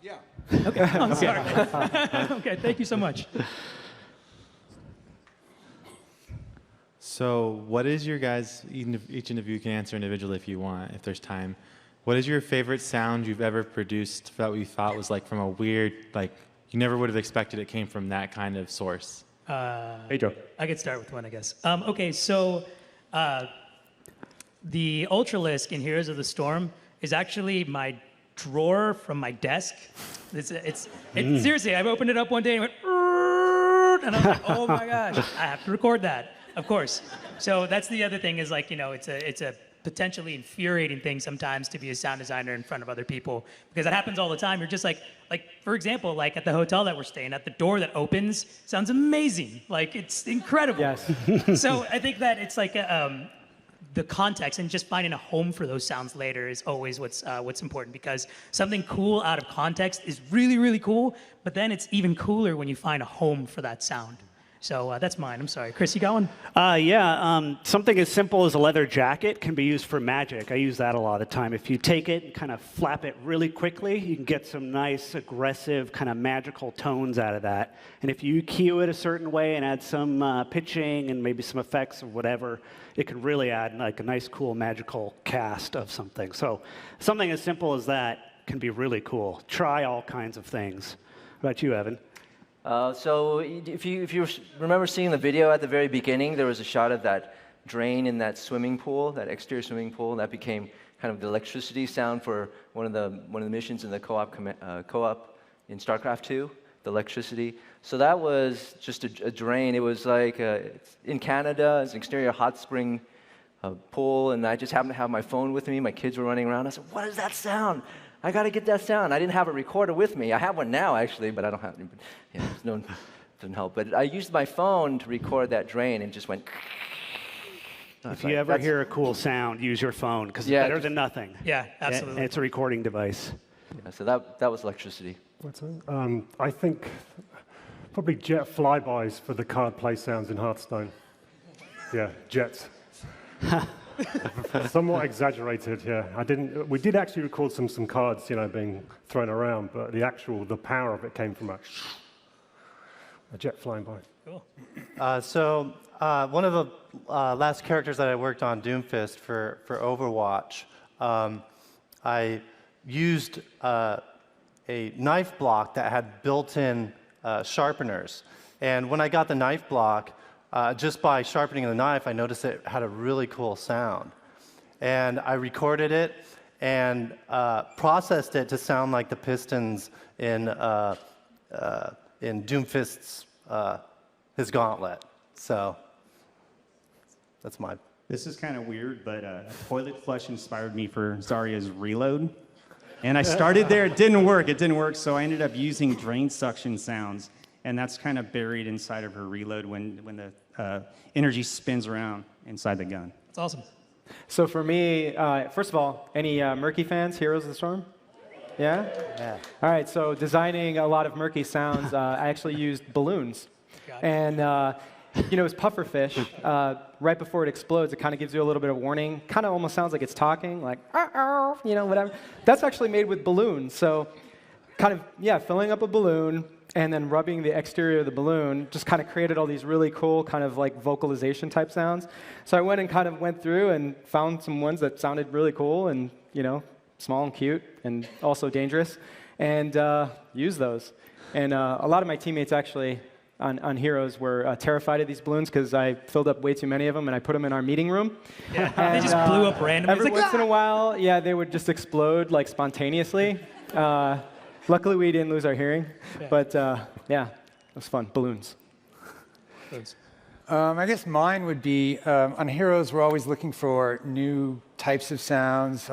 Yeah. Okay, I'm sorry. Okay, thank you so much. So what is your guys, each of you can answer individually if you want, if there's time. What is your favorite sound you've ever produced that you thought was like from a weird, like you never would have expected it came from that kind of source? Hey, Joe. I could start with one, I guess. Okay, so the Ultralisk in Heroes of the Storm is actually my drawer from my desk. Seriously, I opened it up one day and went, and I was like, oh my gosh, I have to record that, of course. So that's the other thing is like, you know, it's a potentially infuriating thing sometimes to be a sound designer in front of other people because it happens all the time. You're just like for example, like at the hotel that we're staying at, the door that opens sounds amazing. Like it's incredible. Yes. So I think that it's like the context and just finding a home for those sounds later is always what's important because something cool out of context is really, really cool, but then it's even cooler when you find a home for that sound. So that's mine. I'm sorry. Chris, you got one? Something as simple as a leather jacket can be used for magic. I use that a lot of the time. If you take it and kind of flap it really quickly, you can get some nice, aggressive, kind of magical tones out of that. And if you cue it a certain way and add some pitching and maybe some effects or whatever, it can really add like a nice, cool, magical cast of something. So something as simple as that can be really cool. Try all kinds of things. What about you, Evan? So if you remember seeing the video at the very beginning, there was a shot of that drain in that swimming pool, that exterior swimming pool. That became kind of the electricity sound for one of the missions in the co-op in StarCraft 2, the electricity. So that was just a drain. It was like in Canada, it's an exterior hot spring pool, and I just happened to have my phone with me. My kids were running around. I said, "What is that sound? I got to get that sound." I didn't have a recorder with me. I have one now, actually, but I don't have it. Doesn't help. But I used my phone to record that drain and just went. If you ever hear a cool sound, use your phone because it's better than nothing. Yeah, absolutely. And it's a recording device. Yeah, so that was electricity. I think probably jet flybys for the card play sounds in Hearthstone. Yeah, jets. Somewhat exaggerated, yeah. We did actually record some cards, you know, being thrown around, but the power of it came from a jet flying by. Cool. So one of the last characters that I worked on, Doomfist, for Overwatch, I used a knife block that had built-in sharpeners. And when I got the knife block, just by sharpening the knife, I noticed it had a really cool sound. And I recorded it and processed it to sound like the pistons in Doomfist's his gauntlet. So that's mine. This is kind of weird, but Toilet Flush inspired me for Zarya's Reload. And I started there. It didn't work. So I ended up using drain suction sounds. And that's kind of buried inside of her reload when the energy spins around inside the gun. That's awesome. So for me, first of all, any Murky fans, Heroes of the Storm? Yeah? Yeah. All right, so designing a lot of Murky sounds, I actually used balloons. And, it's pufferfish. Right before it explodes, it kind of gives you a little bit of warning. Kind of almost sounds like it's talking, like, uh-oh, whatever. That's actually made with balloons. So kind of, filling up a balloon, and then rubbing the exterior of the balloon just kind of created all these really cool kind of like vocalization type sounds. So I went through and found some ones that sounded really cool and, small and cute and also dangerous and used those. And a lot of my teammates actually on Heroes were terrified of these balloons because I filled up way too many of them and I put them in our meeting room. Yeah, and, they just blew up randomly. Every once in a while, they would just explode like spontaneously. Luckily, we didn't lose our hearing, but it was fun. Balloons. I guess mine would be, on Heroes, we're always looking for new types of sounds.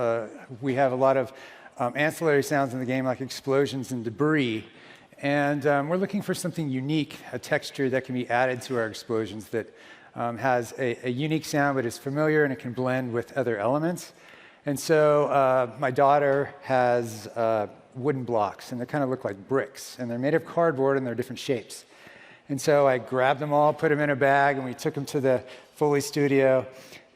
We have a lot of ancillary sounds in the game, like explosions and debris. And we're looking for something unique, a texture that can be added to our explosions that has a unique sound, but is familiar and it can blend with other elements. And so my daughter has wooden blocks, and they kind of look like bricks, and they're made of cardboard, and they're different shapes. And so I grabbed them all, put them in a bag, and we took them to the Foley studio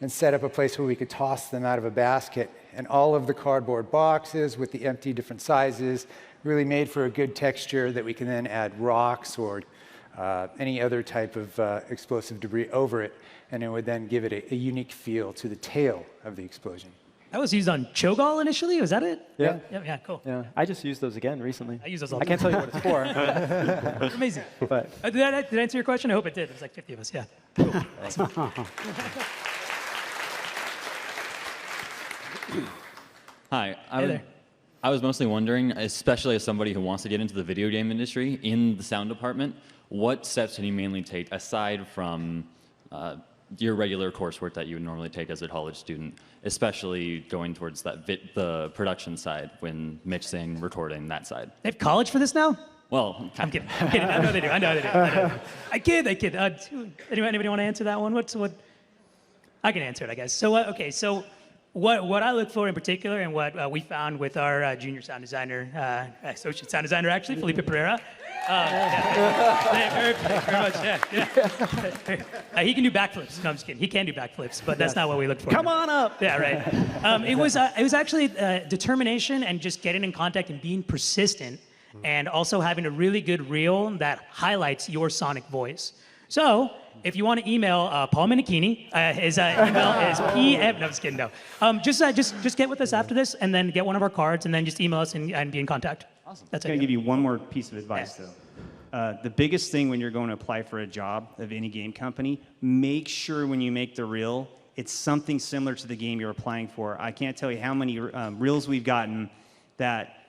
and set up a place where we could toss them out of a basket. And all of the cardboard boxes with the empty different sizes really made for a good texture that we can then add rocks or any other type of explosive debris over it, and it would then give it a unique feel to the tail of the explosion. That was used on Cho'Gall initially. Was that it? Yeah. Yeah. Cool. Yeah. I just used those again recently. I use those all I the can't tell you time. what it's for. Amazing. But Did that answer your question? I hope it did. There's like 50 of us. Yeah. Cool. Hi. Hey there. I was mostly wondering, especially as somebody who wants to get into the video game industry in the sound department, what steps can you mainly take aside from your regular coursework that you would normally take as a college student, especially going towards the production side when mixing, recording, that side? They have college for this now? Well, I'm kidding. I know they do. I kid. Anybody want to answer that one? What? I can answer it, I guess. So, okay. So, what I look for in particular, and what we found with our junior sound designer, associate sound designer, actually, Felipe Pereira. Very much. Yeah. He can do backflips. No, I'm just kidding. He can do backflips, but that's not what we look for. Come on up. Yeah, right. It was actually determination and just getting in contact and being persistent, and also having a really good reel that highlights your sonic voice. So, if you want to email Paul Minikini, his email is pm. No, I'm just kidding. No, just get with us after this, and then get one of our cards, and then just email us and be in contact. Awesome. That's I'm going to give you one more piece of advice, though. The biggest thing when you're going to apply for a job of any game company, make sure when you make the reel, it's something similar to the game you're applying for. I can't tell you how many reels we've gotten that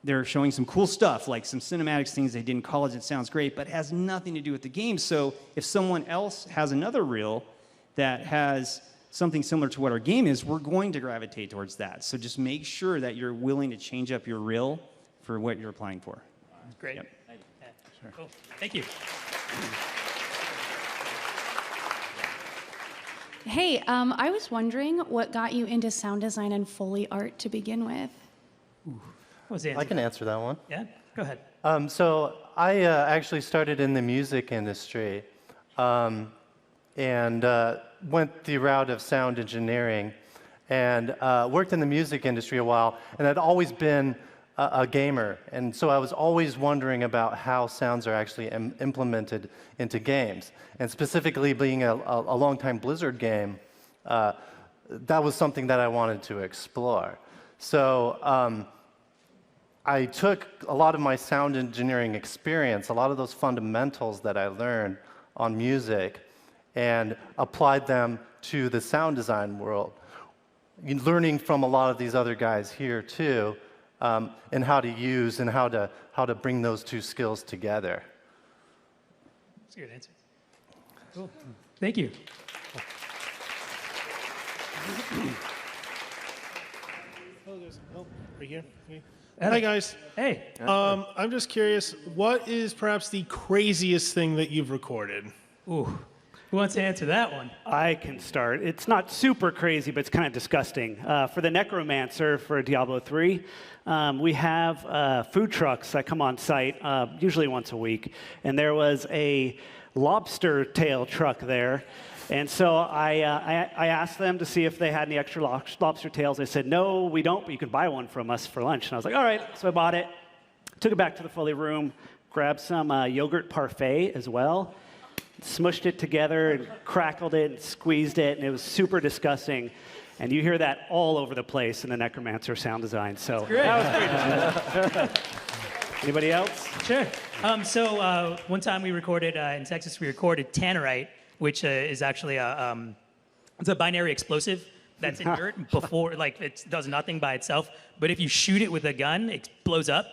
they're showing some cool stuff, like some cinematics things they did in college that sounds great, but has nothing to do with the game. So if someone else has another reel that has something similar to what our game is, we're going to gravitate towards that. So just make sure that you're willing to change up your reel for what you're applying for. Great. Yep. Yeah, sure. Cool. Thank you. Hey, I was wondering what got you into sound design and Foley art to begin with? I can answer that one. Yeah, go ahead. So I actually started in the music industry and went the route of sound engineering and worked in the music industry a while, and I'd always been a gamer, and so I was always wondering about how sounds are actually implemented into games, and specifically being a longtime Blizzard game, that was something that I wanted to explore. So I took a lot of my sound engineering experience, a lot of those fundamentals that I learned on music, and applied them to the sound design world, learning from a lot of these other guys here too, and how to use and how to bring those two skills together. That's a good answer. Cool. Thank you. Right here. Hi guys. Hey. I'm just curious, what is perhaps the craziest thing that you've recorded? Ooh. Who wants to answer that one? I can start. It's not super crazy, but it's kind of disgusting. For the Necromancer for Diablo 3, we have food trucks that come on site usually once a week, and there was a lobster tail truck there. And so I asked them to see if they had any extra lobster tails. They said, no, we don't, but you can buy one from us for lunch. And I was like, all right. So I bought it, took it back to the Foley room, grabbed some yogurt parfait as well, smushed it together and crackled it and squeezed it, and it was super disgusting. And you hear that all over the place in the Necromancer sound design. So that was pretty disgusting. Anybody else? Sure. So one time we recorded in Texas, we recorded Tannerite, which is actually it's a binary explosive that's inert before, like it does nothing by itself. But if you shoot it with a gun, it blows up,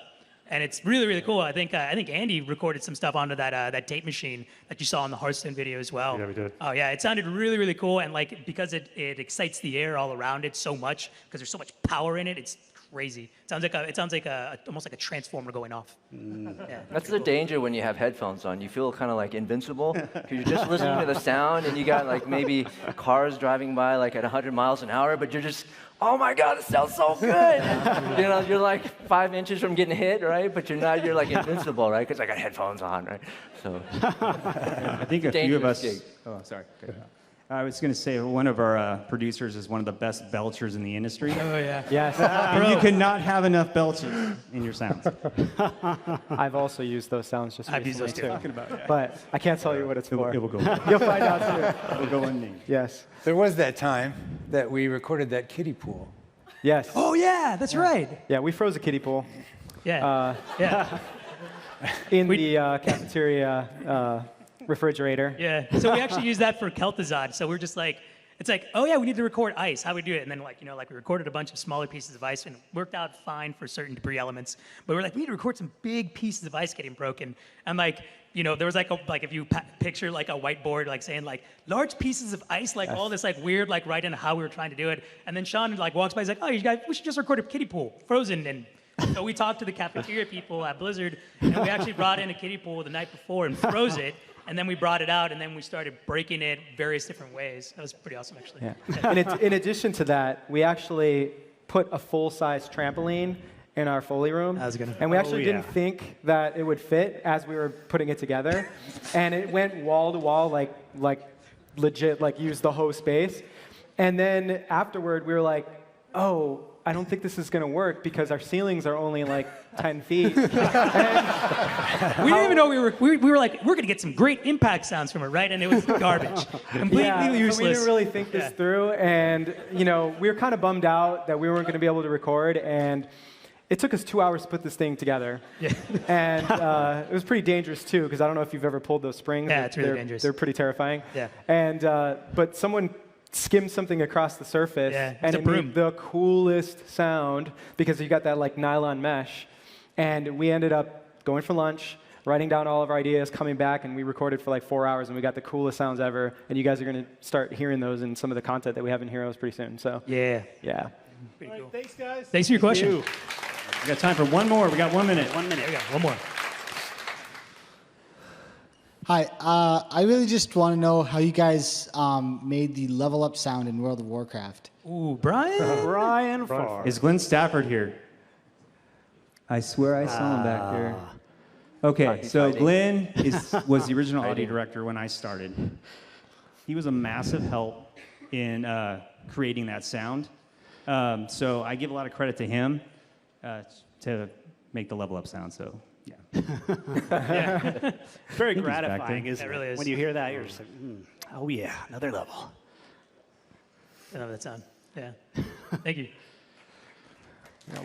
and it's really, really cool. I think Andy recorded some stuff onto that tape machine that you saw in the Hearthstone video as well. Yeah, we did. Oh yeah, it sounded really, really cool, and like because it excites the air all around it so much, because there's so much power in it, it's crazy. It sounds like almost like a transformer going off. Yeah, That's the danger when you have headphones on. You feel kind of like invincible because you're just listening to the sound, and you got like maybe cars driving by like at 100 miles an hour, but you're just, oh my God, it sounds so good. And, you're like 5 inches from getting hit, right? But you're like invincible, right? Because I got headphones on, right? So I think a few of us. gig. Oh, sorry. Okay. I was going to say one of our producers is one of the best belchers in the industry. Oh yeah. Yes. And you cannot have enough belches in your sounds. I've also used those sounds just I've used recently those too. too. But I can't tell you what it's for. It will go. You'll find out soon. It will go unnamed. Yes. There was that time that we recorded that kiddie pool. Yes. Oh yeah, that's right. Yeah, we froze a kiddie pool. Yeah. Yeah. In the cafeteria refrigerator. Yeah. So we actually use that for Kel'Thuzad. So we're just like, it's like, oh yeah, we need to record ice. How do we do it? And then we recorded a bunch of smaller pieces of ice and it worked out fine for certain debris elements. But we're like, we need to record some big pieces of ice getting broken. And there was if you picture like a whiteboard, like saying like large pieces of ice, like all this like weird like writing how we were trying to do it. And then Sean like walks by, he's like, oh, you guys, we should just record a kiddie pool, frozen. And so we talked to the cafeteria people at Blizzard, and we actually brought in a kiddie pool the night before and froze it. And then we brought it out, and then we started breaking it various different ways. That was pretty awesome, actually. Yeah. In addition to that, we actually put a full-size trampoline in our Foley room. And we actually didn't think that it would fit as we were putting it together. And it went wall to wall, like legit, like used the whole space. And then afterward, we were like, oh, I don't think this is going to work because our ceilings are only like 10 feet. We didn't even know we were like, we're going to get some great impact sounds from it, right? And it was garbage. Completely useless. So we didn't really think this through. And, we were kind of bummed out that we weren't going to be able to record. And it took us 2 hours to put this thing together. Yeah. And it was pretty dangerous, too, because I don't know if you've ever pulled those springs. Yeah, it's really dangerous. They're pretty terrifying. Yeah. And, but someone skimmed something across the surface, and it made the coolest sound because you got that like nylon mesh. And we ended up going for lunch, writing down all of our ideas, coming back, and we recorded for like 4 hours, and we got the coolest sounds ever. And you guys are going to start hearing those in some of the content that we have in Heroes pretty soon. So yeah. Pretty cool. Thanks, guys. Thanks for your question. We got time for one more. We got 1 minute. 1 minute. We got one more. Hi, I really just want to know how you guys made the level up sound in World of Warcraft. Ooh, Brian. Brian Farr. Is Glenn Stafford here? I swear I saw him back there. Okay, so Glenn was the original audio director when I started. He was a massive help in creating that sound. So I give a lot of credit to him to make the level up sound. So yeah. It's very gratifying, isn't it? Really is. When you hear that, you're just like, oh yeah, another level. I love that sound. Yeah. Thank you.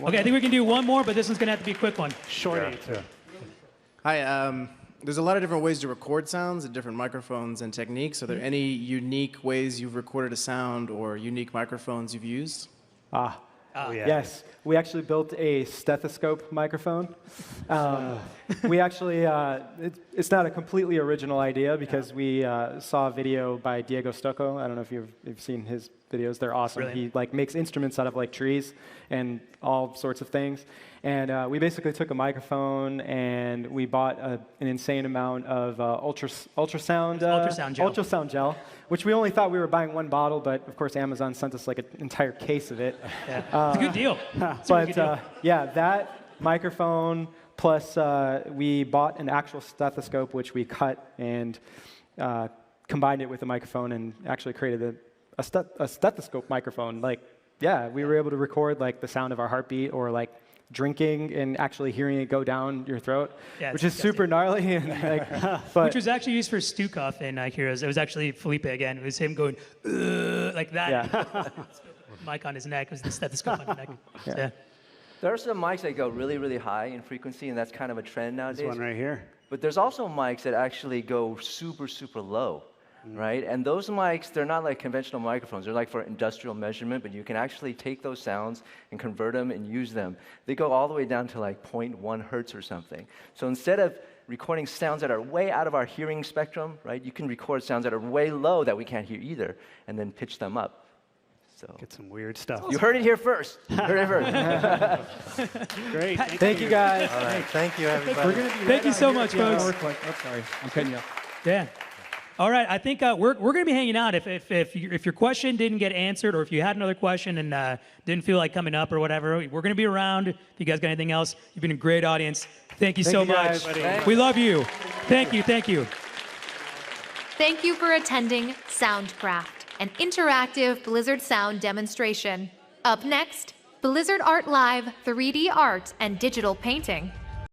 Okay, I think we can do one more, but this one's going to have to be a quick one. Short answer. Hi, there's a lot of different ways to record sounds and different microphones and techniques. Are there any unique ways you've recorded a sound or unique microphones you've used? Yes, we actually built a stethoscope microphone. We actually, it's not a completely original idea because we saw a video by Diego Stocco. I don't know if you've seen his videos. They're awesome. Brilliant. He makes instruments out of like trees and all sorts of things. And we basically took a microphone and we bought an insane amount of ultrasound gel, which we only thought we were buying one bottle, but of course Amazon sent us like an entire case of it. Yeah. It's a good deal. Yeah, that microphone plus we bought an actual stethoscope, which we cut and combined it with a microphone and actually created a stethoscope microphone. Like, yeah, we were able to record like the sound of our heartbeat or like drinking and actually hearing it go down your throat, which is super gnarly. And, which was actually used for Stukov in Heroes. It was actually Felipe again. It was him going like that. Yeah. Mic on his neck. It was the stethoscope on his neck. Yeah. There are some mics that go really, really high in frequency, and that's kind of a trend nowadays. This one right here. But there's also mics that actually go super, super low. Right? And those mics, they're not like conventional microphones. They're like for industrial measurement, but you can actually take those sounds and convert them and use them. They go all the way down to like 0.1 hertz or something. So instead of recording sounds that are way out of our hearing spectrum, right, you can record sounds that are way low that we can't hear either, and then pitch them up. So get some weird stuff. You heard it here first. You heard it first. Great. Thank you, guys. All right. Thank you, everybody. Thank you so much, folks. Sorry, I'm cutting you off. Yeah. All right, I think we're going to be hanging out. If your question didn't get answered, or if you had another question and didn't feel like coming up or whatever, we're going to be around. If you guys got anything else, you've been a great audience. Thank you so much. We love you. Thank you. Thank you. Thank you for attending SoundCraft, an interactive Blizzard sound demonstration. Up next, Blizzard Art Live 3D art and digital painting.